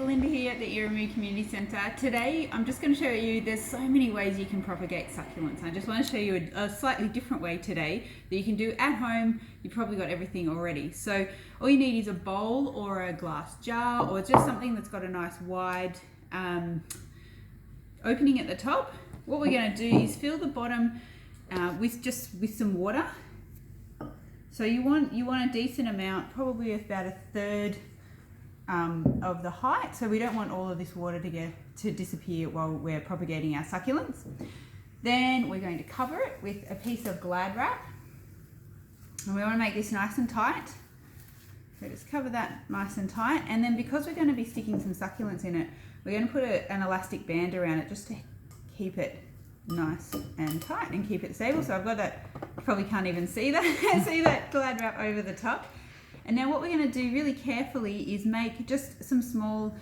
Belinda here at the Iramoo Community Centre. Today I'm just going to show you there's so many ways you can propagate succulents. I just want to show you a slightly different way today that you can do at home. You've probably got everything already. So all you need is a bowl or a glass jar or just something that's got a nice wide opening at the top. What we're going to do is fill the bottom with some water. So you want a decent amount, probably about a third of the height, so we don't want all of this water to disappear while we're propagating our succulents. Then we're going to cover it with a piece of Glad wrap, and we want to make this nice and tight. So just cover that nice and tight, and then because we're going to be sticking some succulents in it, we're going to put an elastic band around it just to keep it nice and tight and keep it stable. So I've got that, you probably can't even see that, see that Glad wrap over the top. And now what we're going to do really carefully is make just some small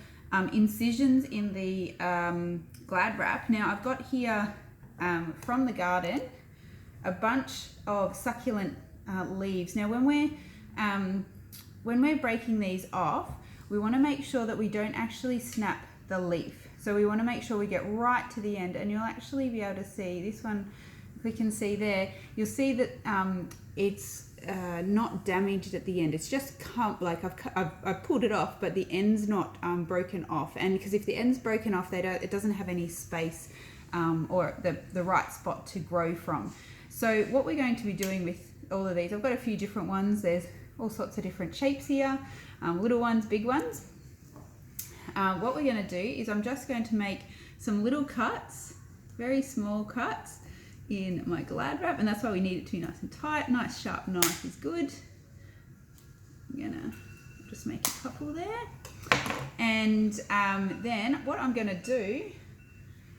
incisions in the Glad wrap. Now I've got here from the garden a bunch of succulent leaves. Now when we're breaking these off, we want to make sure that we don't actually snap the leaf. So we want to make sure we get right to the end, and you'll actually be able to see this one. If we can see there, you'll see that it's not damaged at the end. It's just like I've pulled it off, but the end's not broken off. And because if the end's broken off, it doesn't have any space or the right spot to grow from. So what we're going to be doing with all of these, I've got a few different ones. There's all sorts of different shapes here, little ones, big ones. What we're going to do is I'm just going to make some little cuts, very small cuts in my Glad wrap, and that's why we need it to be nice and tight. Nice sharp knife is good. I'm going to just make a couple there. And then what I'm going to do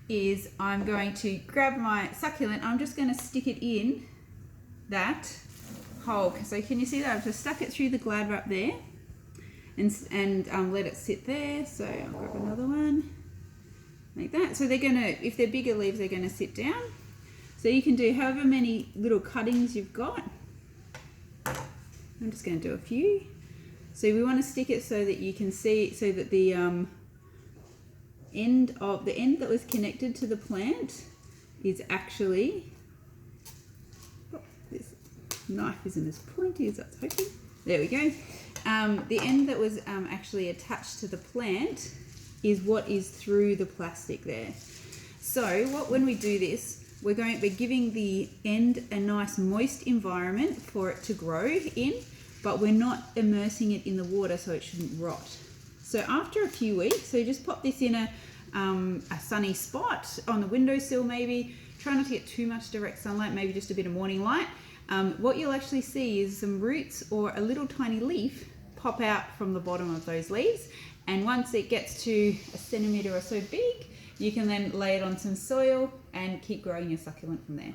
is I'm going to grab my succulent. I'm just going to stick it in that hole. So can you see that? I've just stuck it through the Glad wrap there. And let it sit there. So I'll grab another one like that. So they're gonna, if they're bigger leaves, they're gonna sit down. So you can do however many little cuttings you've got. I'm just going to do a few. So we want to stick it so that you can see, so that the end that was connected to the plant is actually, this knife isn't as pointy as I was hoping. There we go. The end that was actually attached to the plant is what is through the plastic there. So when we do this, we're giving the end a nice moist environment for it to grow in, but we're not immersing it in the water so it shouldn't rot. So after a few weeks, so you just pop this in a sunny spot on the windowsill maybe. Try not to get too much direct sunlight, maybe just a bit of morning light. What you'll actually see is some roots or a little tiny leaf pop out from the bottom of those leaves, and once it gets to a centimetre or so big, you can then lay it on some soil and keep growing your succulent from there.